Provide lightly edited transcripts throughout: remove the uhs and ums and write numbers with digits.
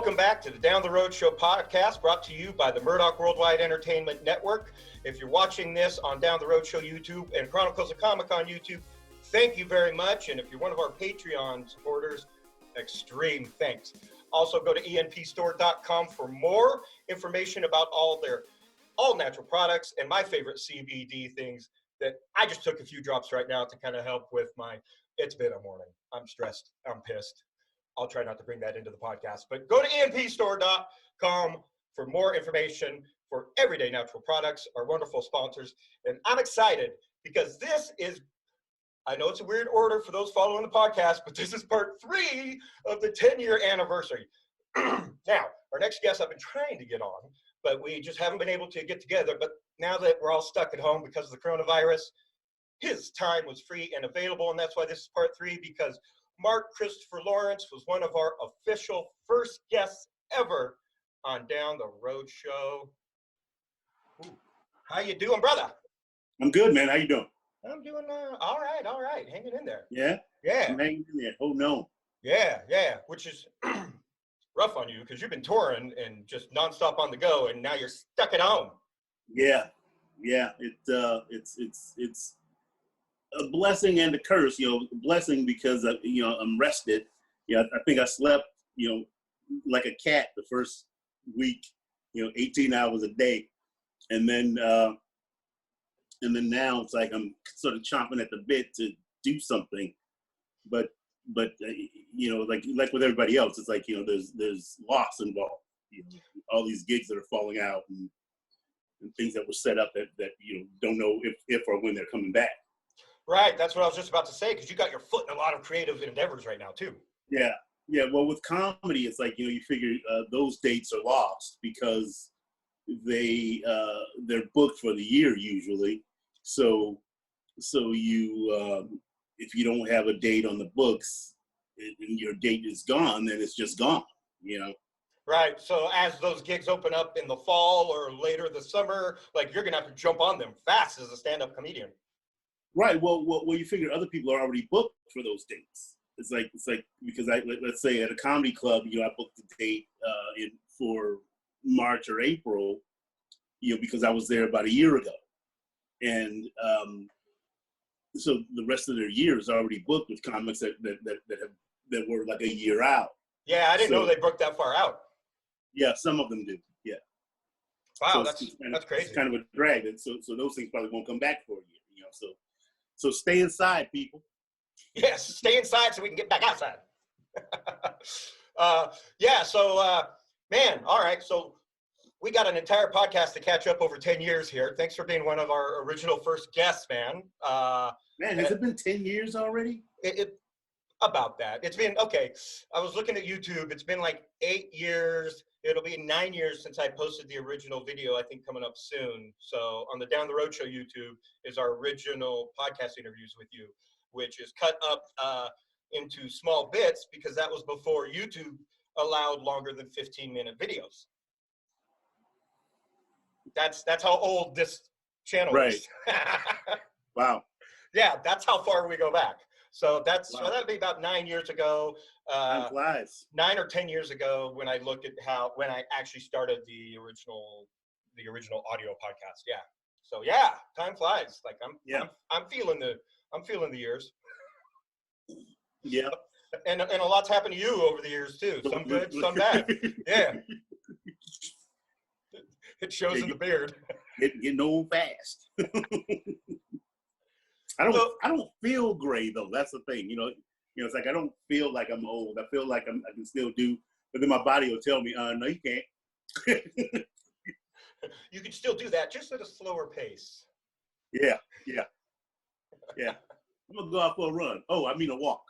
Welcome back to the Down the Road Show podcast, brought to you by the Murdock Worldwide Entertainment Network. If you're watching this on Down the Road Show YouTube and Chronicles of Comic on YouTube, thank you very much. And if you're one of our Patreon supporters, extreme thanks. Also, go to enpstore.com for more information about all natural products and my favorite CBD things that I just took a few drops right now to kind of help with it's been a morning. I'm stressed. I'm pissed. I'll try not to bring that into the podcast, but go to enpstore.com for more information for everyday natural products, our wonderful sponsors. And I'm excited because I know it's a weird order for those following the podcast, but this is part 3 of the 10-year anniversary. Now, our next guest I've been trying to get on, but we just haven't been able to get together. But now that we're all stuck at home because of the coronavirus, his time was free and available, and that's why this is part 3, because Mark Christopher Lawrence was one of our official first guests ever on Down the Road Show. Ooh. How you doing, brother? I'm good, man. How you doing? I'm doing all right. Hanging in there. Yeah? Yeah. I'm hanging in there. Oh, no. Yeah. Which is rough on you because you've been touring and just nonstop on the go, and now you're stuck at home. Yeah. It's a blessing and a curse. Blessing because I'm rested. I think I slept like a cat the first week, 18 hours a day, and then now it's like I'm sort of chomping at the bit to do something, but like with everybody else, it's like there's loss involved. All these gigs that are falling out and things that were set up that don't know if or when they're coming back. Right, that's what I was just about to say, because you got your foot in a lot of creative endeavors right now, too. Yeah. Well, with comedy, it's like, you figure those dates are lost because they're booked for the year usually. So you, if you don't have a date on the books and your date is gone, then it's just gone, Right, so as those gigs open up in the fall or later this summer, like you're going to have to jump on them fast as a stand-up comedian. Right. Well, you figure other people are already booked for those dates. It's like because let's say at a comedy club, I booked the date for March or April, because I was there about a year ago, and so the rest of their year is already booked with comics that were like a year out. Yeah, I didn't know they booked that far out. Yeah, some of them do. Yeah. Wow, so that's crazy. It's kind of a drag, and so those things probably won't come back for a year. So stay inside, people. Yes, stay inside so we can get back outside. Man, all right. So we got an entire podcast to catch up over 10 years here. Thanks for being one of our original first guests, man. Man, has it been 10 years already? About that. It's been, okay, I was looking at YouTube. It's been like 8 years. It'll be 9 years since I posted the original video, I think coming up soon. So on the Down the Road Show YouTube is our original podcast interviews with you, which is cut up into small bits because that was before YouTube allowed longer than 15-minute videos. That's how old this channel is. Wow. Yeah, that's how far we go back. So so that'd be about 9 years ago. Time flies. 9 or 10 years ago when I looked at when I actually started the original audio podcast. Yeah. So yeah, time flies. Like I'm feeling the years. Yeah. And a lot's happened to you over the years too. Some good, some bad. Yeah. It shows in the beard. Getting old fast. I don't feel gray though. That's the thing. It's like I don't feel like I'm old. I feel like I can still do, but then my body will tell me, no, you can't. You can still do that, just at a slower pace. Yeah. I'm gonna go out for a run. Oh, I mean a walk.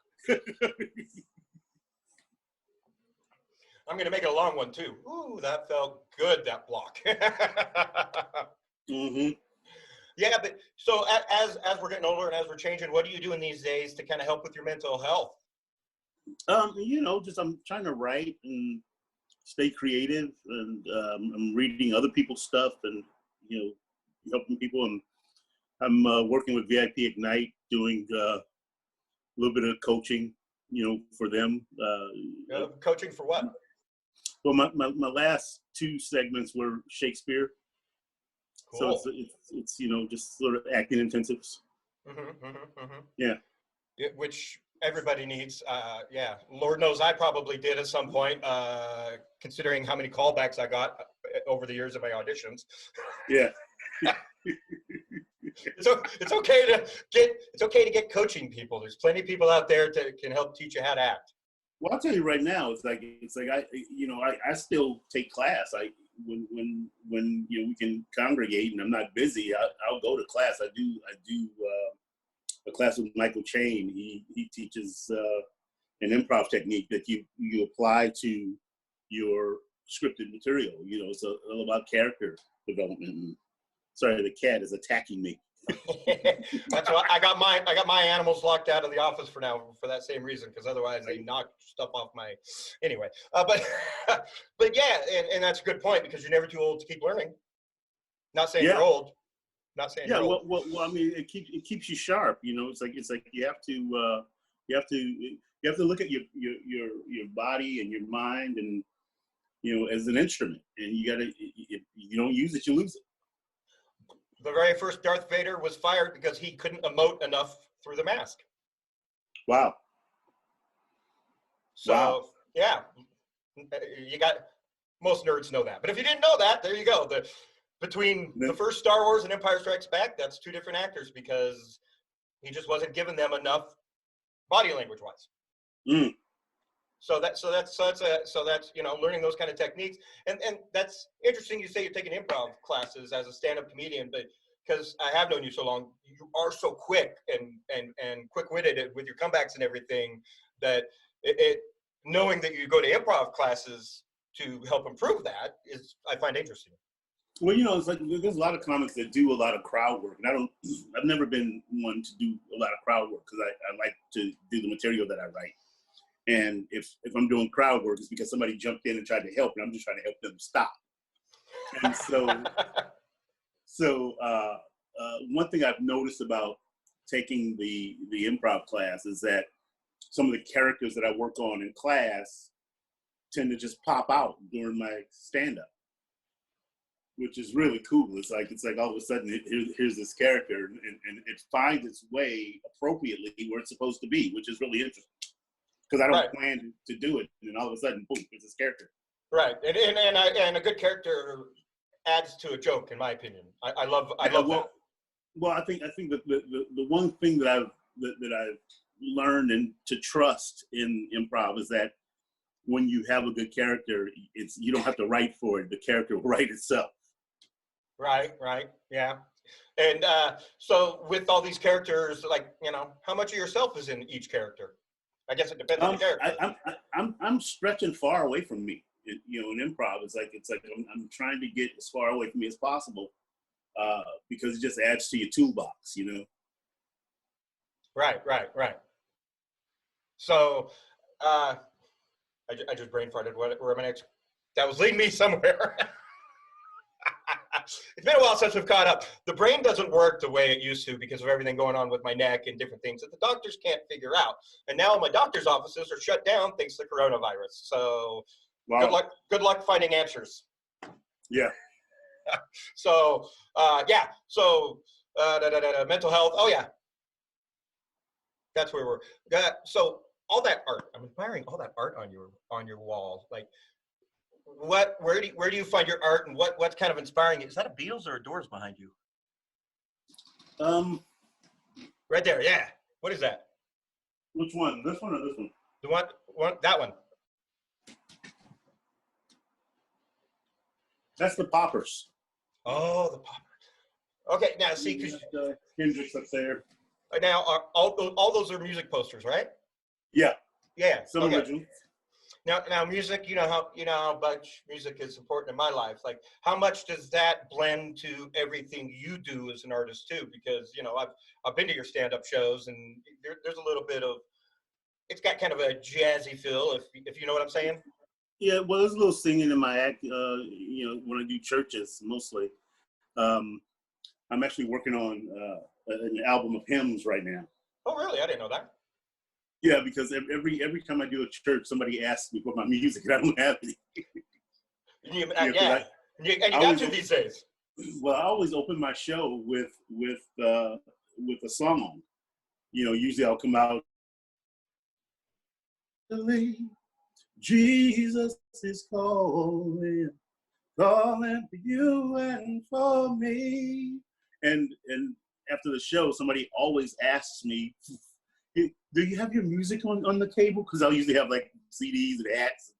I'm gonna make it a long one too. Ooh, that felt good. That block. Mm-hmm. Yeah, but so as we're getting older and as we're changing, what are you doing these days to kind of help with your mental health? Just I'm trying to write and stay creative, and I'm reading other people's stuff and helping people, and I'm working with VIP Nyte, doing a little bit of coaching, for them. Coaching for what? Well, my last two segments were Shakespeare. Cool. So it's just sort of acting intensives. Yeah. Which everybody needs. Yeah, Lord knows I probably did at some point, considering how many callbacks I got over the years of my auditions. Yeah. It's okay to get coaching people. There's plenty of people out there that can help teach you how to act. Well, I'll tell you right now, it's like I still take class. When we can congregate and I'm not busy, I'll go to class. I do a class with Michael Chain. He teaches an improv technique that you apply to your scripted material. It's all about character development. And, sorry, the cat is attacking me. That's why I got my animals locked out of the office for now for that same reason, because otherwise they knock stuff off my. Anyway, but yeah, and that's a good point, because you're never too old to keep learning. Not saying you're old. Not saying you're old. Well, I mean, it keeps you sharp. It's like you have to look at your body and your mind, and as an instrument, and if you don't use it, you lose it. The very first Darth Vader was fired because he couldn't emote enough through the mask. Wow. So, yeah, most nerds know that. But if you didn't know that, there you go. Between the first Star Wars and Empire Strikes Back, that's two different actors, because he just wasn't giving them enough body language wise. Mm. So that's learning those kind of techniques, and that's interesting. You say you're taking improv classes as a stand-up comedian, but because I have known you so long, you are so quick and quick-witted with your comebacks and everything, that knowing that you go to improv classes to help improve that I find interesting. Well, it's like there's a lot of comics that do a lot of crowd work, and I've never been one to do a lot of crowd work, because I like to do the material that I write. And if I'm doing crowd work, it's because somebody jumped in and tried to help, and I'm just trying to help them stop. And so one thing I've noticed about taking the improv class is that some of the characters that I work on in class tend to just pop out during my stand-up, which is really cool. It's like all of a sudden here's this character, and it finds its way appropriately where it's supposed to be, which is really interesting. Because I don't plan to do it, and then all of a sudden, boom, it's this character. Right, and a good character adds to a joke, in my opinion. I love that. Well, I think that the one thing that I've learned and to trust in improv is that when you have a good character, you don't have to write for it; the character will write itself. Right, yeah. And so with all these characters, how much of yourself is in each character? I guess it depends on the character. I'm stretching far away from me. In improv, it's like I'm trying to get as far away from me as possible, because it just adds to your toolbox, Right. So, I just brain farted. Where am I next? That was leading me somewhere. It's been a while since we've caught up. The brain doesn't work the way it used to because of everything going on with my neck and different things that the doctors can't figure out. And now my doctor's offices are shut down thanks to coronavirus. So wow. Good luck finding answers. Yeah. So, yeah. So, mental health. Oh, yeah. That's where we're. So all that art. I'm admiring all that art on your wall. Like, where do you find your art, and what's kind of inspiring you? Is that a Beatles or a Doors behind you? Right there, yeah. What is that? Which one? This one or this one? The one that one. That's the Poppers. Oh, the Poppers. Okay, now see, because Hendrix up there. Now, all those are music posters, right? Yeah. Yeah. Some original. Now, music. You know how much music is important in my life. Like, how much does that blend to everything you do as an artist too? Because I've been to your stand-up shows, and there's a little bit of. It's got kind of a jazzy feel, if you know what I'm saying. Yeah, well, there's a little singing in my act. When I do churches mostly. I'm actually working on an album of hymns right now. Oh, really? I didn't know that. Yeah, because every time I do a church, somebody asks me for my music, and I don't have any. Yeah. And you got to these days. Well, I always open my show with a song. Usually I'll come out. Jesus is calling for you and for me. And after the show, somebody always asks me, "Do you have your music on the table?" Because I'll usually have like CDs and hats.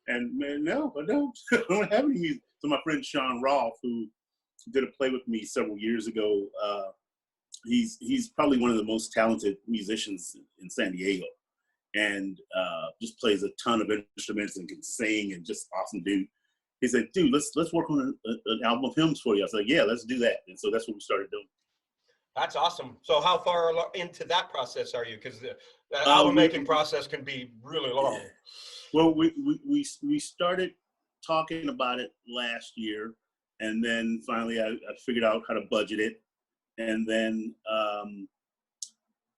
And man, no, I don't. I don't have any music. So my friend Sean Rolfe, who did a play with me several years ago, he's probably one of the most talented musicians in San Diego, and just plays a ton of instruments and can sing, and just awesome dude. He said, "Dude, let's work on an album of hymns for you." I was like, "Yeah, let's do that." And so that's what we started doing. That's awesome. So how far into that process are you? Because the album making process can be really long. Well, we started talking about it last year, and then finally I figured out how to budget it, and then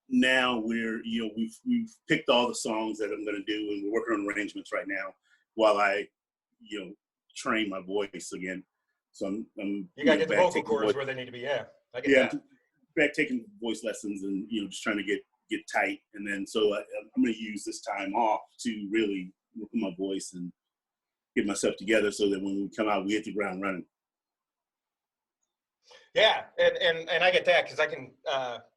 now we've picked all the songs that I'm going to do, and we're working on arrangements right now while I train my voice again. So I'm you gotta get the vocal cords where they need to be. Yeah, I get that. Back taking voice lessons and just trying to get tight, and then so I'm going to use this time off to really work on my voice and get myself together so that when we come out, we hit the ground running. Yeah, and I get that because I can.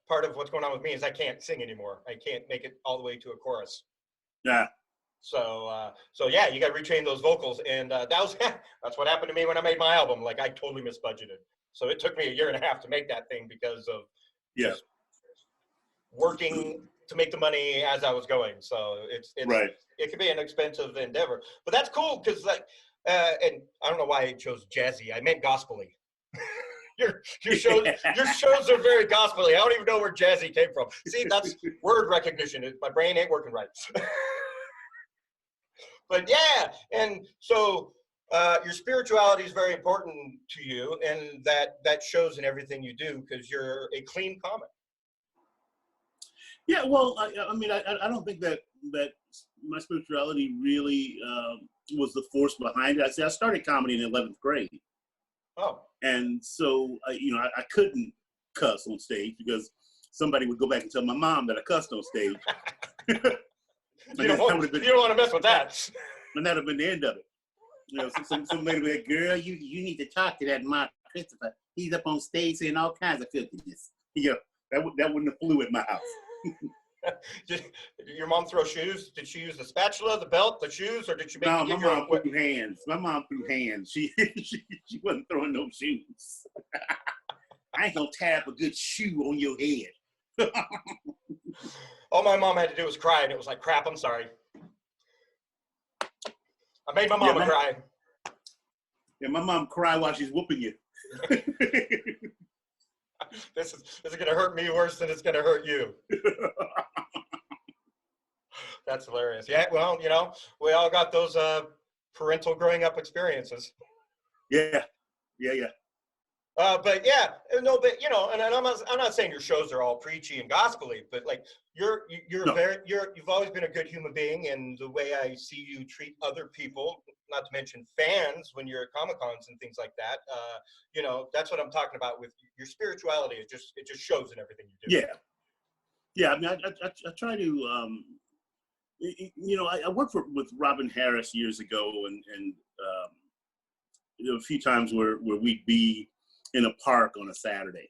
Part of what's going on with me is I can't sing anymore. I can't make it all the way to a chorus. Yeah. So yeah, you got to retrain those vocals, and that's what happened to me when I made my album. Like I totally misbudgeted, so it took me a year and a half to make that thing because of just working to make the money as I was going. So it's right. It can be an expensive endeavor, but that's cool because and I don't know why I chose jazzy. I meant gospel-y. Your shows are very gospel-y. I don't even know where jazzy came from. See, that's word recognition. My brain ain't working right. But yeah, and so your spirituality is very important to you, and that shows in everything you do because you're a clean comic. Yeah, well, I mean, I don't think that my spirituality really was the force behind it. I started comedy in 11th grade. Oh. And so, I couldn't cuss on stage because somebody would go back and tell my mom that I cussed on stage. You don't want to mess with that. And that would have been the end of it. Some lady would be like, "Girl, you need to talk to that Mark Christopher. He's up on stage saying all kinds of filthiness." That wouldn't have flew at my house. Did your mom throw shoes? Did she use the spatula, the belt, the shoes, or did she make No, my mom threw hands. My mom threw hands. She wasn't throwing no shoes. I ain't gonna tap a good shoe on your head. All my mom had to do was cry, and it was like, crap, I'm sorry. I made my mama cry. Yeah, my mom cry while she's whooping you. This is gonna hurt me worse than it's gonna hurt you. That's hilarious. Yeah, well, we all got those parental growing up experiences. Yeah. But yeah, no, but and I'm not saying your shows are all preachy and gospel-y, but like you've always been a good human being, and the way I see you treat other people, not to mention fans when you're at Comic-Cons and things like that, that's what I'm talking about with your spirituality. It just shows in everything you do. Yeah. I mean, I try to. I worked with Robin Harris years ago, and a few times where we'd be in a park on a Saturday,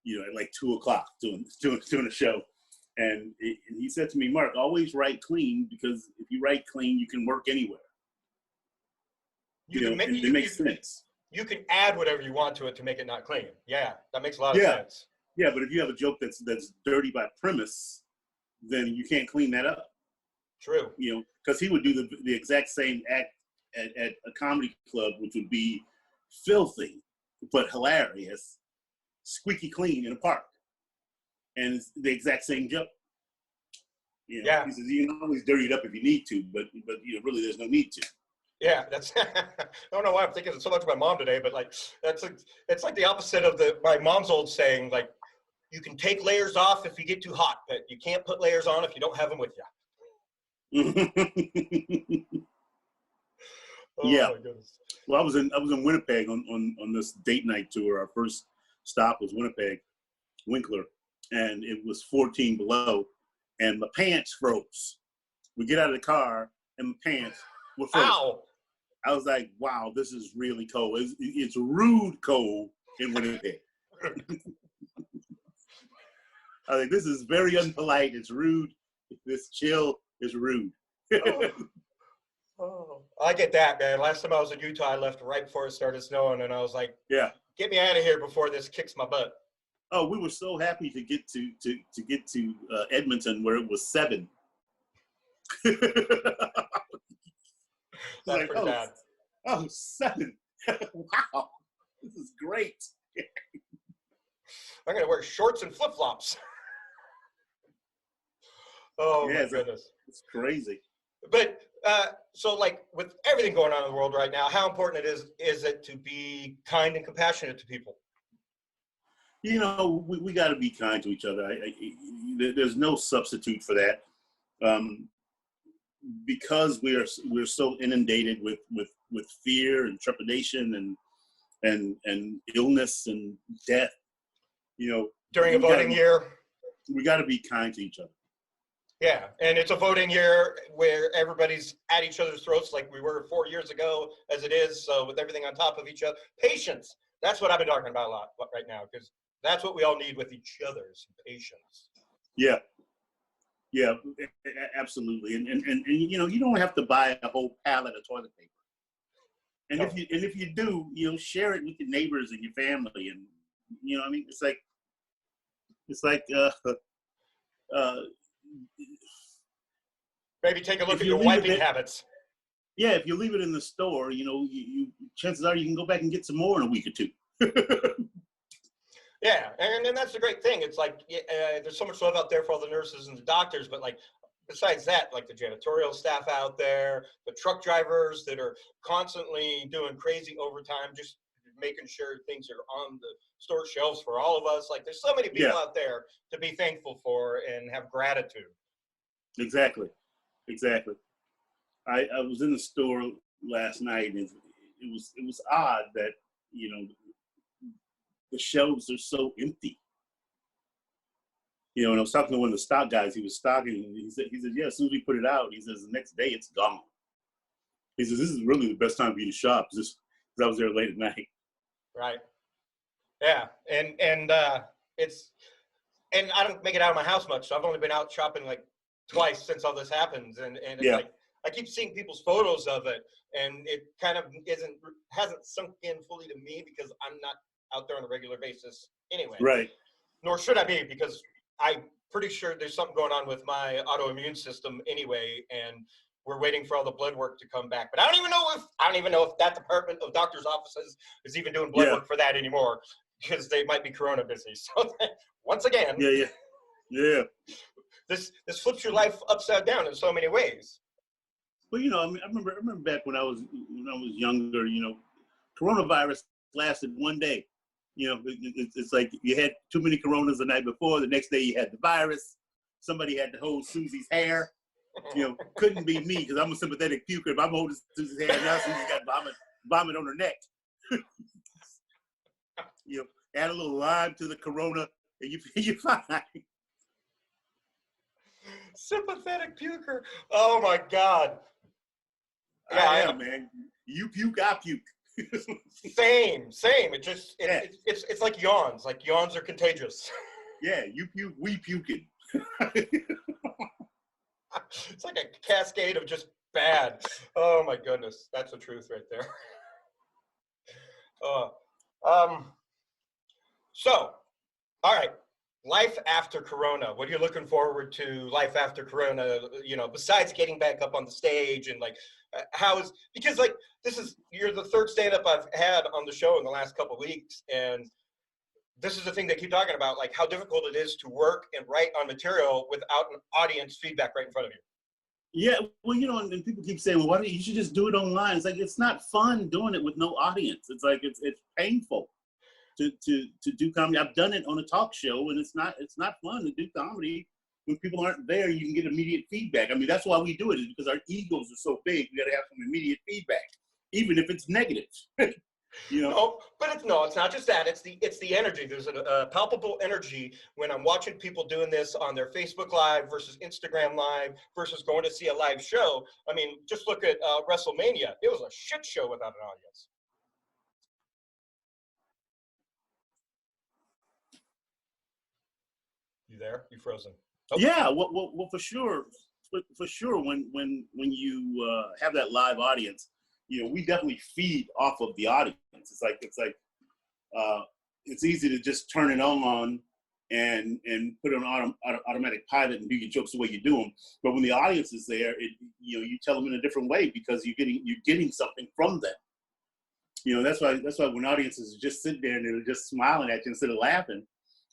at like 2:00 doing a show. And he said to me, "Mark, always write clean, because if you write clean, you can work anywhere." It makes sense. You can add whatever you want to it to make it not clean. Yeah, that makes a lot of sense. Yeah, but if you have a joke that's dirty by premise, then you can't clean that up. True. Because he would do the exact same act at a comedy club, which would be filthy but hilarious, squeaky clean in a park, and it's the exact same joke. Yeah. He says you can always dirty it up if you need to, but really there's no need to. Yeah, that's. I don't know why I'm thinking so much of my mom today, but like it's like the opposite of my mom's old saying, like, you can take layers off if you get too hot, but you can't put layers on if you don't have them with you. Yeah. my goodness. Well, I was in Winnipeg on this date night tour. Our first stop was Winnipeg, Winkler, and it was 14 below, and my pants froze. We get out of the car, and my pants were frozen. Ow! I was like, wow, this is really cold. It's rude cold in Winnipeg. I think this is very unpolite. It's rude. This chill is rude. Oh, I get that, man. Last time I was in Utah, I left right before it started snowing, and I was like, Yeah. get me out of here before this kicks my butt. Oh, we were so happy to get to Edmonton where it was 7. That's like, pretty bad. Oh, 7. Wow. This is great. I'm going to wear shorts and flip-flops. Oh, yeah, my goodness. It's crazy. But, so, like, with everything going on in the world right now, how important is it to be kind and compassionate to people? You know, we got to be kind to each other. There's no substitute for that. Because we're so inundated with fear and trepidation and illness and death, you know, during a voting year, we got to be kind to each other. Yeah, and it's a voting year where everybody's at each other's throats like we were 4 years ago, as it is. So with everything on top of each other, patience. That's what I've been talking about a lot right now, because that's what we all need with each other, is patience. Yeah. Yeah, absolutely. And you know, you don't have to buy a whole pallet of toilet paper. And No. if you do, you know, share it with your neighbors and your family, and you know, I mean, it's like Maybe take a look at your wiping habits. Yeah, if you leave it in the store, you know, you chances are you can go back and get some more in a week or two. Yeah, and that's the great thing. It's like there's so much love out there for all the nurses and the doctors, but like besides that, like the janitorial staff out there, the truck drivers that are constantly doing crazy overtime, just making sure things are on the store shelves for all of us. Like there's so many people out there to be thankful for and have gratitude. Exactly. I was in the store last night, and it was odd that, you know, the shelves are so empty. You know, and I was talking to one of the stock guys. He was stocking, and he said, yeah, as soon as we put it out, he says the next day it's gone. He says, this is really the best time for you to shop, because I was there late at night. Right. Yeah, and I don't make it out of my house much, so I've only been out shopping like twice since all this happens, and it's like I keep seeing people's photos of it, and it kind of hasn't sunk in fully to me because I'm not out there on a regular basis anyway. Right. Nor should I be, because I'm pretty sure there's something going on with my autoimmune system anyway, and we're waiting for all the blood work to come back. But I don't even know if that department of doctors' offices is even doing blood work for that anymore, because they might be corona busy. So once again, yeah. This flips your life upside down in so many ways. Well, you know, I mean, I remember back when I was younger. You know, coronavirus lasted one day. You know, it's like you had too many coronas the night before. The next day you had the virus. Somebody had to hold Susie's hair. You know, couldn't be me because I'm a sympathetic puker. If I'm holding Susie's hair now, Susie's got vomit on her neck. You know, add a little lime to the corona, and you're fine. Sympathetic puker. Oh my God. Yeah, I am, man. You puke, I puke. Same. It's like yawns. Like yawns are contagious. Yeah, you puke, we puking. It's like a cascade of just bad. Oh my goodness, that's the truth right there. So, all right. Life after Corona. What are you looking forward to? Life after Corona, you know, besides getting back up on the stage and like, because like you're the third stand-up I've had on the show in the last couple of weeks, and this is the thing they keep talking about, like how difficult it is to work and write on material without an audience feedback right in front of you. Yeah, well, you know, and people keep saying, well, why don't you should just do it online? It's like, it's not fun doing it with no audience. It's like, it's painful to do comedy. I've done it on a talk show, and it's not fun to do comedy when people aren't there. You can get immediate feedback. I mean, that's why we do it, is because our egos are so big. We got to have some immediate feedback. even if it's negative. You know? No, but it's not just that. It's the energy. There's a palpable energy when I'm watching people doing this on their Facebook Live versus Instagram Live versus going to see a live show. I mean, just look at WrestleMania. It was a shit show without an audience. You there? You frozen? Oh. Yeah, well, for sure. For sure, when you have that live audience, you know, we definitely feed off of the audience. It's like it's easy to just turn it on and put it on automatic pilot and do your jokes the way you do them. But when the audience is there, you tell them in a different way because you're getting something from them. You know, that's why when audiences just sit there and they're just smiling at you instead of laughing,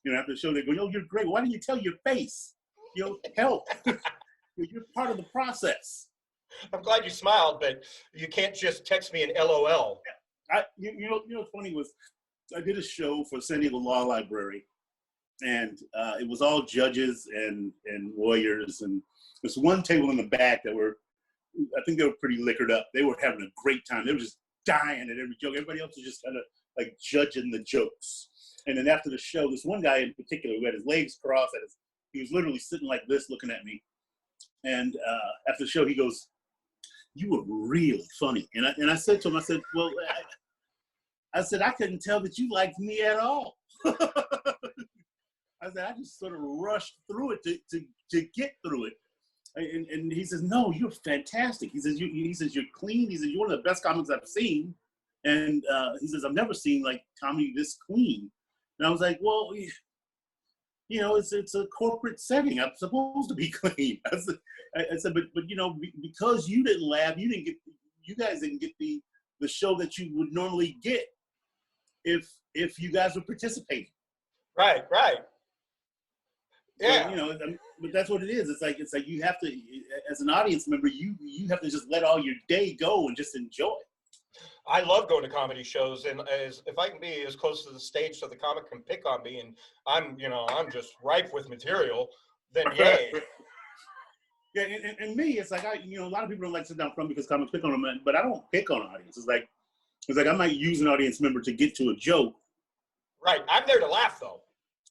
you know, after the show they go, "Yo, you're great. Why didn't you tell your face? You know, help." You're part of the process. I'm glad you smiled, but you can't just text me an LOL. You know what's funny was I did a show for San Diego Law Library, and it was all judges and lawyers, and there's one table in the back that I think they were pretty liquored up. They were having a great time. They were just dying at every joke. Everybody else was just kind of like judging the jokes. And then after the show, this one guy in particular who had his legs crossed, he was literally sitting like this looking at me. And after the show, he goes, "You were really funny." And I said to him, I said, "Well, I said, I couldn't tell that you liked me at all." I said, "I just sort of rushed through it to get through it." And he says, "No, you're fantastic." He says, "You're clean." He says, "You're one of the best comics I've seen." And he says, "I've never seen like comedy this clean." And I was like, "Well, you know, it's a corporate setting. I'm supposed to be clean." I said, but you know, because you didn't laugh, you guys didn't get the show that you would normally get if you guys were participating. Right. Yeah. So, you know, but that's what it is. It's like you have to, as an audience member, you have to just let all your day go and just enjoy it. I love going to comedy shows, and if I can be as close to the stage so the comic can pick on me, and I'm just ripe with material, then yay. Yeah, and me, it's like a lot of people don't like to sit down front because comics pick on them, but I don't pick on audiences. It's like I might use an audience member to get to a joke. Right, I'm there to laugh though.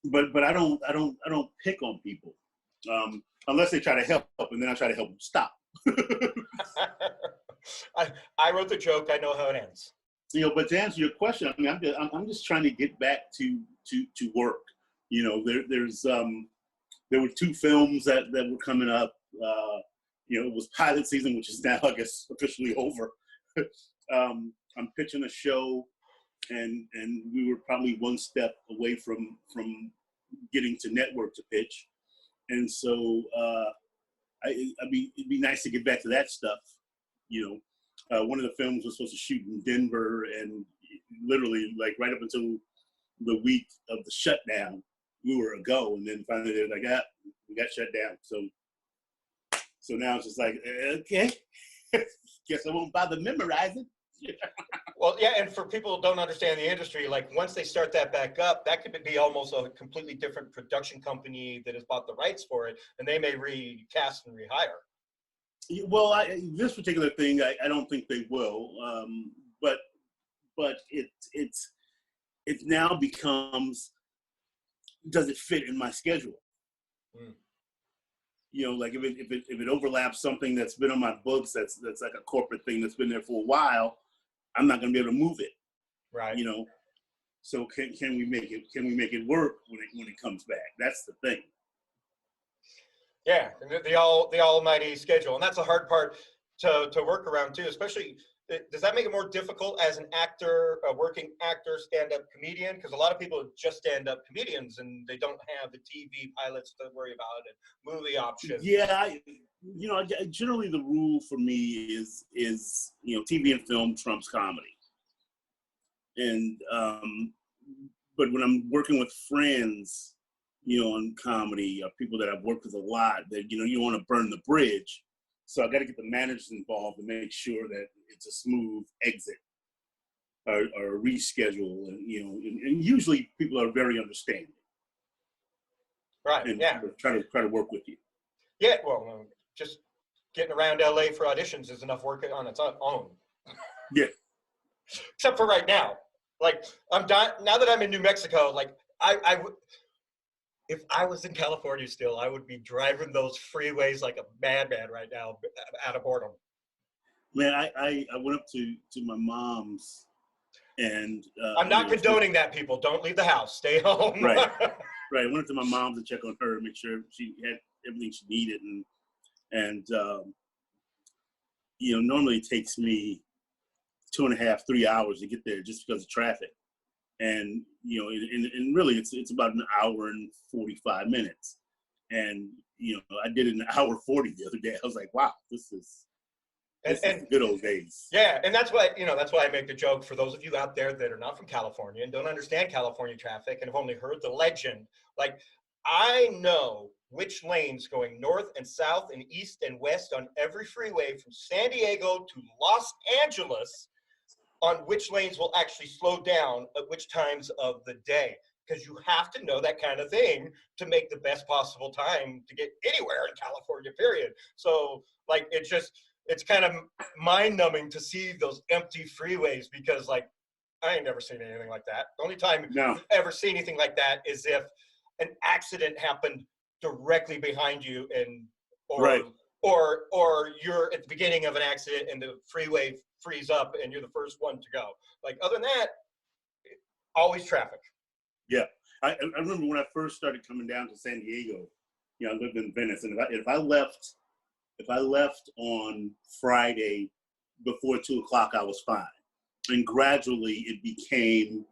But I don't pick on people, unless they try to help, and then I try to help them stop. I wrote the joke. I know how it ends. You know, but to answer your question, I mean, I'm just trying to get back to work. You know, there were 2 films that were coming up. You know, it was pilot season, which is now, I guess, officially over. I'm pitching a show, and we were probably one step away from getting to network to pitch. And so it'd be nice to get back to that stuff. You know, one of the films was supposed to shoot in Denver, and literally, like, right up until the week of the shutdown, we were a go. And then finally they're like, we got shut down. So now it's just like, okay, guess I won't bother memorizing. Well, yeah, and for people who don't understand the industry, like once they start that back up, that could be almost a completely different production company that has bought the rights for it, and they may recast and rehire. Well, this particular thing, I don't think they will, but it now becomes, does it fit in my schedule? Mm. You know, like if it overlaps something that's been on my books, that's like a corporate thing that's been there for a while, I'm not going to be able to move it. Right. You know, so can we make it work when it comes back? That's the thing. Yeah, the almighty schedule, and that's a hard part to work around too. Especially, does that make it more difficult as an actor, a working actor, stand-up comedian? Because a lot of people are just stand-up comedians, and they don't have the TV pilots to worry about and movie options. Yeah, generally the rule for me is TV and film trumps comedy, and but when I'm working with friends, on comedy, people that I've worked with a lot, that, you want to burn the bridge. So I got to get the managers involved to make sure that it's a smooth exit or a reschedule. And, and usually people are very understanding. Right. And yeah. Try to work with you. Yeah. Well, just getting around LA for auditions is enough work on its own. Yeah. except for right now. Like I'm done now that I'm in New Mexico. Like if I was in California still, I would be driving those freeways like a madman right now, out of boredom. Man, I went up to my mom's, and I'm not condoning that. People don't leave the house. Stay home. Right. Right. I went up to my mom's to check on her, make sure she had everything she needed, and normally it takes me 2.5, 3 hours to get there just because of traffic. And, and really it's about an hour and 45 minutes. And, I did it in an hour 40 the other day. I was like, wow, this is the good old days. Yeah. And that's why I make the joke for those of you out there that are not from California and don't understand California traffic and have only heard the legend. Like, I know which lanes going north and south and east and west on every freeway from San Diego to Los Angeles, on which lanes will actually slow down at which times of the day, because you have to know that kind of thing to make the best possible time to get anywhere in California, period. So like, it's kind of mind numbing to see those empty freeways, because like, I ain't never seen anything like that. The only time I've ever seen anything like that is if an accident happened directly behind you or you're at the beginning of an accident and the freeway frees up and you're the first one to go. Like, other than that, always traffic. Yeah. I remember when I first started coming down to San Diego, I lived in Venice, and if I left on Friday before 2:00, I was fine. And gradually it became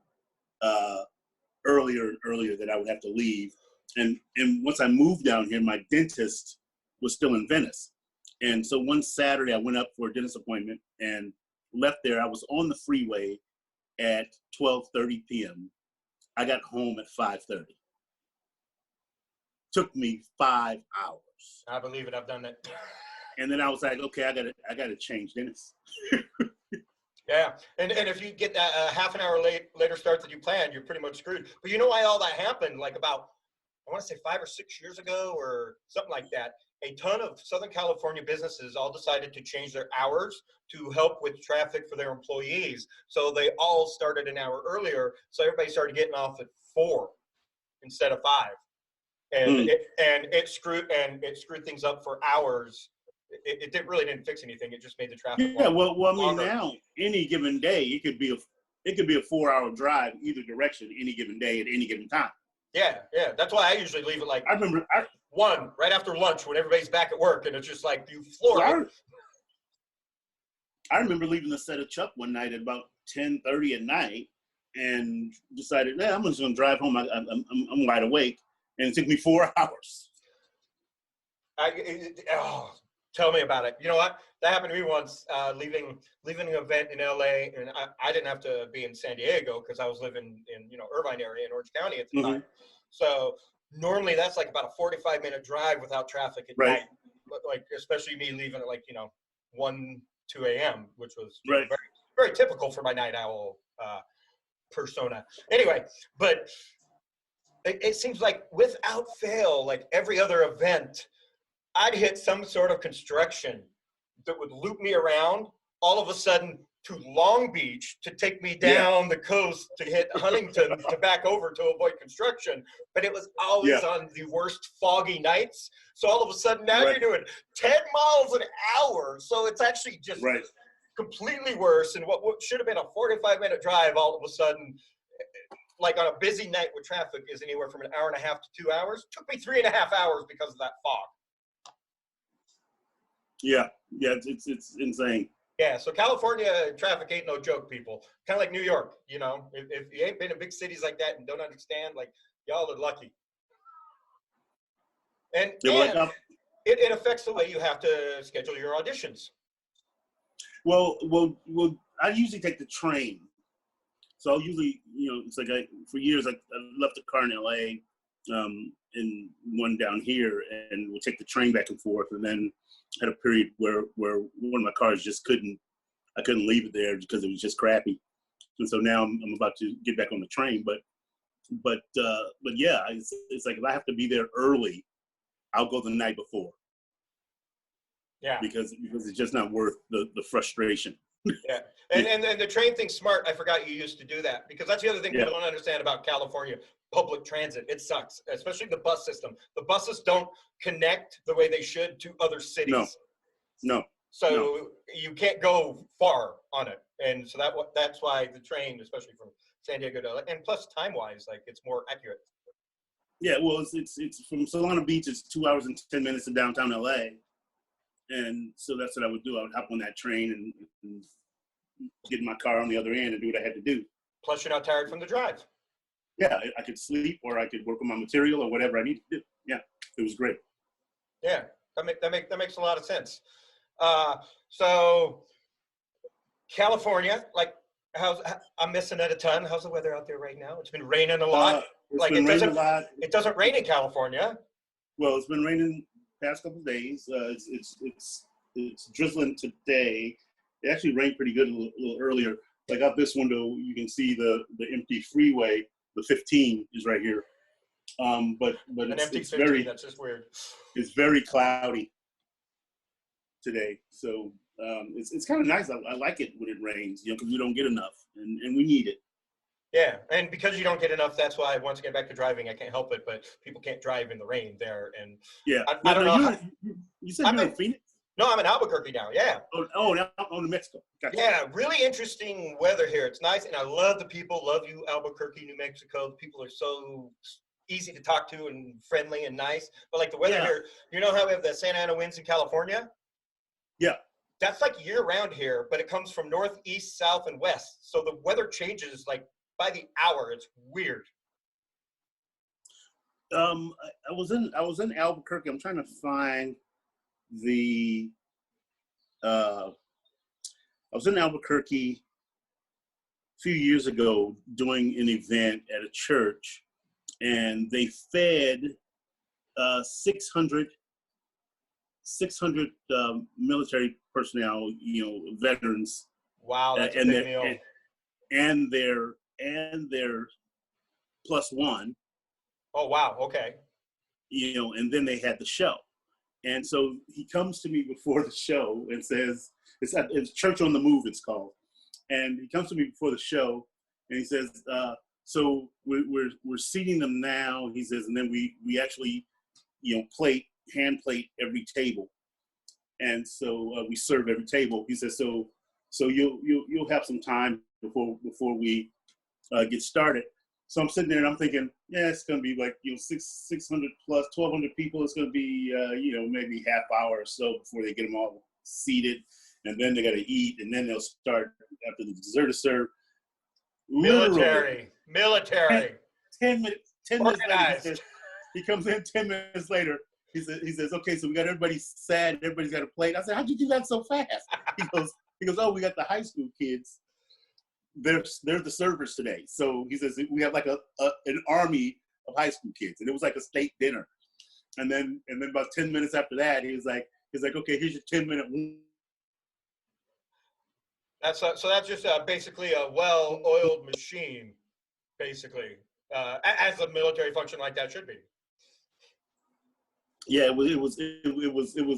earlier and earlier that I would have to leave. And once I moved down here, my dentist was still in Venice. And so one Saturday I went up for a dentist appointment and left there. I was on the freeway at 12:30 p.m. I got home at 5:30. Took me 5 hours. I believe it. I've done that. And then I was like, okay, I gotta change dentists. Yeah, and if you get that half an hour later start than you planned, you're pretty much screwed. But you know why all that happened? Like about, I want to say 5 or 6 years ago or something like that, a ton of Southern California businesses all decided to change their hours to help with traffic for their employees. So they all started an hour earlier. So everybody started getting off at 4 instead of 5. And it screwed things up for hours. It really didn't fix anything. It just made the traffic. Yeah, well, I mean, now any given day, it could be a 4-hour drive either direction any given day at any given time. Yeah. That's why I usually leave it like I remember 1 right after lunch when everybody's back at work, and it's just like you floor it. I remember leaving the set of Chuck one night at about 10:30 at night, and decided, I'm just gonna drive home. I'm wide awake, and it took me 4 hours. Tell me about it. You know what? That happened to me once, leaving an event in LA, and I didn't have to be in San Diego because I was living in, Irvine area in Orange County at the time. So normally that's like about a 45-minute drive without traffic at night. Like, especially me leaving at like, 1, 2 a.m., which was very, very typical for my night owl persona. Anyway, but it seems like without fail, like every other event, I'd hit some sort of construction that would loop me around all of a sudden to Long Beach to take me down the coast to hit Huntington to back over to avoid construction. But it was always on the worst foggy nights. So all of a sudden now you're doing 10 miles an hour. So it's actually just completely worse. And what should have been a 45-minute drive all of a sudden, like on a busy night with traffic, is anywhere from an hour and a half to 2 hours. Took me 3.5 hours because of that fog. Yeah, it's insane. Yeah, so California traffic ain't no joke, people. Kind of like New York, If you ain't been in big cities like that and don't understand, like, y'all are lucky. And it affects the way you have to schedule your auditions. Well, I usually take the train. So I'll usually, it's like for years I left a car in LA, and one down here, and we'll take the train back and forth. And then had a period where one of my cars just I couldn't leave it there because it was just crappy. And so now I'm about to get back on the train, but yeah, it's like if I have to be there early, I'll go the night before. Yeah. Because it's just not worth the frustration. Yeah, and the train thing's smart. I forgot you used to do that, because that's the other thing Yeah. people don't understand about California public transit. It sucks, especially the bus system. The buses don't connect the way they should to other cities. No. So you can't go far on it, and so that's why the train, especially from San Diego to, and plus time wise, like it's more accurate. Yeah, well, it's from Solana Beach. It's 2 hours and 10 minutes to downtown LA, and so that's what I would do. I would hop on that train and get in my car on the other end and do what I had to do. Plus, you're not tired from the drive. Yeah, I could sleep or I could work on my material or whatever I need to do. Yeah, it was great. Yeah, that makes a lot of sense. So California, like, I'm missing it a ton. How's the weather out there right now? It's been raining a lot. It's been raining a lot. It doesn't rain in California. Well, it's been raining past couple of days. It's drizzling today. It actually rained pretty good a little earlier. Like out this window, you can see the empty freeway. The 15 is right here. But it's 15, very, that's just weird. It's very cloudy today. So it's kind of nice. I like it when it rains, because we don't get enough, and we need it. Yeah, and because you don't get enough, that's why, once I get back to driving, I can't help it, but people can't drive in the rain there. And yeah, I don't know. You said you're in Phoenix? No, I'm in Albuquerque now, yeah. Now New Mexico. Gotcha. Yeah, really interesting weather here. It's nice, and I love the people. Love you, Albuquerque, New Mexico. The people are so easy to talk to and friendly and nice. But like the weather here, you know how we have the Santa Ana winds in California? Yeah. That's like year-round here, but it comes from north, east, south, and west. So the weather changes like by the hour. It's weird. I was in Albuquerque. I'm trying to find the. I was in Albuquerque a few years ago doing an event at a church, and they fed 600 military personnel, veterans. Wow, that's a big meal. And their plus one. Oh wow, okay. And then they had the show. And so he comes to me before the show and says, it's Church on the Move, it's called. And he comes to me before the show and he says, so we're seating them now. He says, and then we actually, hand plate every table. And so we serve every table. He says, so you'll have some time before we get started. So I'm sitting there and I'm thinking, yeah, it's going to be like, 600 plus 1,200 people. It's going to be, maybe half hour or so before they get them all seated. And then they got to eat. And then they'll start after the dessert is served. Military. 10 minutes later, he comes in 10 minutes later. He says, okay, so we got everybody sad. Everybody's got a plate. I said, how'd you do that so fast? He goes, oh, we got the high school kids. They're the servers today. So he says we have like an army of high school kids, and it was like a state dinner. And then about 10 minutes after that, he's like, okay, here's your 10-minute. So that's just basically a well-oiled machine, basically, as a military function like that should be. Yeah, it was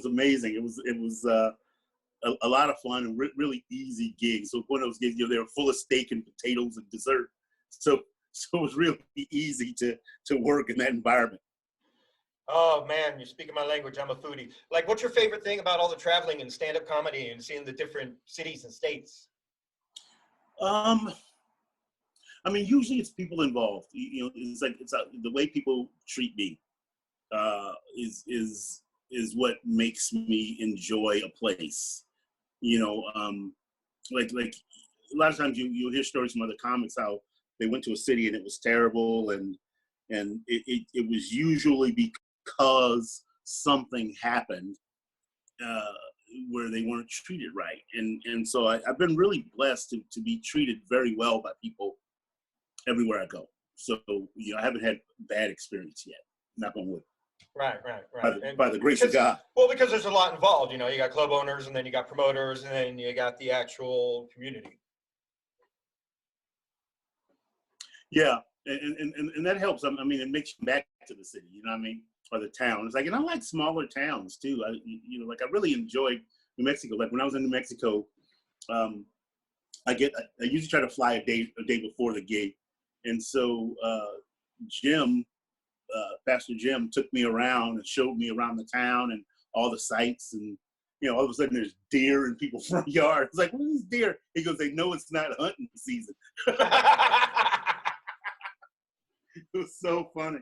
amazing. It was a lot of fun and really easy gigs. So one of those gigs, they were full of steak and potatoes and dessert. So it was really easy to work in that environment. Oh man, you're speaking my language. I'm a foodie. Like, what's your favorite thing about all the traveling and stand-up comedy and seeing the different cities and states? Usually it's people involved. It's the way people treat me is what makes me enjoy a place. Like a lot of times you'll hear stories from other comics how they went to a city and it was terrible, and it was usually because something happened where they weren't treated right, and so I've been really blessed to be treated very well by people everywhere I go. So I haven't had bad experience yet. Knock on wood. Right. By the grace of God. Well, because there's a lot involved. You got club owners, and then you got promoters, and then you got the actual community. Yeah, and that helps. It makes you back to the city. You know what I mean? Or the town. It's like, and I like smaller towns too. I really enjoyed New Mexico. Like when I was in New Mexico, I usually try to fly a day before the gig. And so Jim, Pastor Jim, took me around and showed me around the town and all the sights. And, all of a sudden there's deer in people's front yards. It's like, what is deer? He goes, they know it's not hunting season. It was so funny.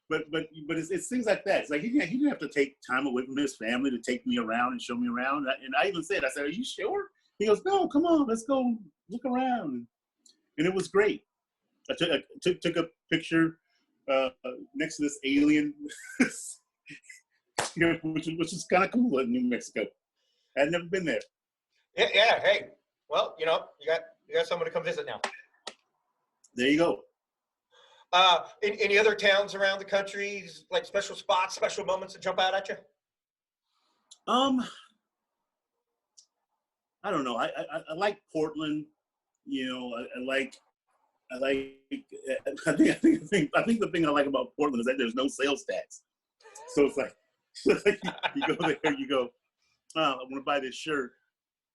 But it's things like that. It's like he didn't have to take time away from his family to take me around and show me around. And I even said, are you sure? He goes, no, come on, let's go look around. And it was great. I took a picture next to this alien, which is kind of cool in New Mexico. I'd never been there. Yeah. Hey, well, you got someone to come visit now. There you go. In any other towns around the country, like special spots, special moments that jump out at you? I don't know. I like Portland. I think the thing I like about Portland is that there's no sales tax. So it's like you go there, you go, oh, I want to buy this shirt.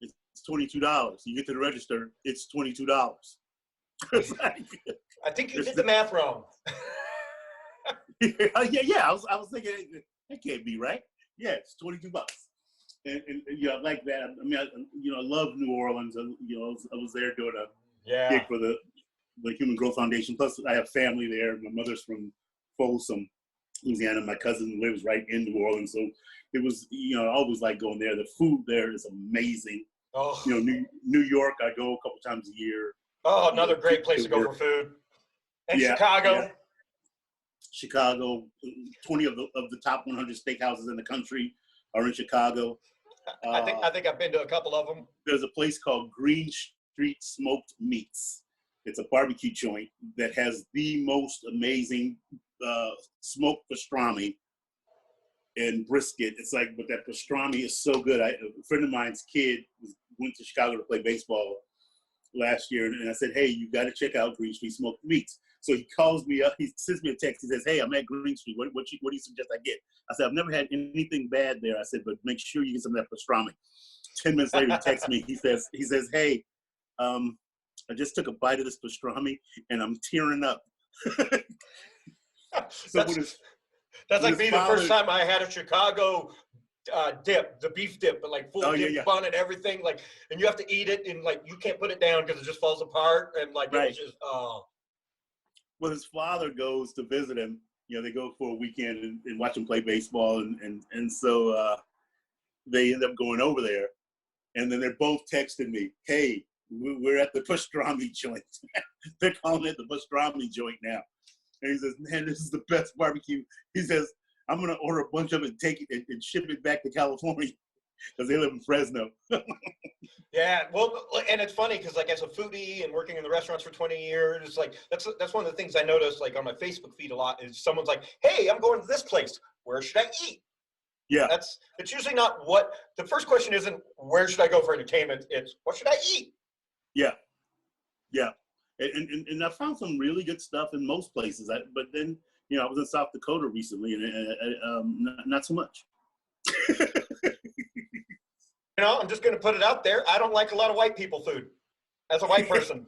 It's $22. You get to the register, it's $22. I think you did the math wrong. Yeah. I was thinking that can't be right. Yeah, it's $22. And I like that. I mean, I love New Orleans. I was there doing a gig for the Human Growth Foundation. Plus, I have family there. My mother's from Folsom, Louisiana. My cousin lives right in New Orleans, so it was I always like going there. The food there is amazing. Oh, New York, I go a couple times a year. Oh, another great place to go for food. And Chicago. Yeah. Chicago. 20 of the top 100 steakhouses in the country are in Chicago. I think I've been to a couple of them. There's a place called Green Street Smoked Meats. It's a barbecue joint that has the most amazing smoked pastrami and brisket. It's like, but that pastrami is so good. A friend of mine's kid went to Chicago to play baseball last year, and I said, hey, you got to check out Green Street Smoked Meats. So he calls me up, he sends me a text, he says, hey, I'm at Green Street, what do you suggest I get? I said, I've never had anything bad there. I said, but make sure you get some of that pastrami. 10 minutes later, he texts me, he says, hey, I just took a bite of this pastrami and I'm tearing up. That's like me the first time I had a Chicago dip, the beef dip, but like full dip bun and everything, like, and you have to eat it and like you can't put it down because it just falls apart and like right. It was just Well, his father goes to visit him. They go for a weekend and watch him play baseball, and so they end up going over there, and then they're both texting me, hey, we're at the pastrami joint. They're calling it the pastrami joint now. And he says, man, this is the best barbecue. He says, I'm going to order a bunch of it and take it and ship it back to California because they live in Fresno. Yeah, well, and it's funny because like as a foodie and working in the restaurants for 20 years, like that's one of the things I notice like on my Facebook feed a lot is someone's like, hey, I'm going to this place. Where should I eat? Yeah. It's usually not the first question isn't where should I go for entertainment? It's what should I eat? Yeah. Yeah. And I found some really good stuff in most places. But then, I was in South Dakota recently and not so much. I'm just going to put it out there. I don't like a lot of white people food as a white person.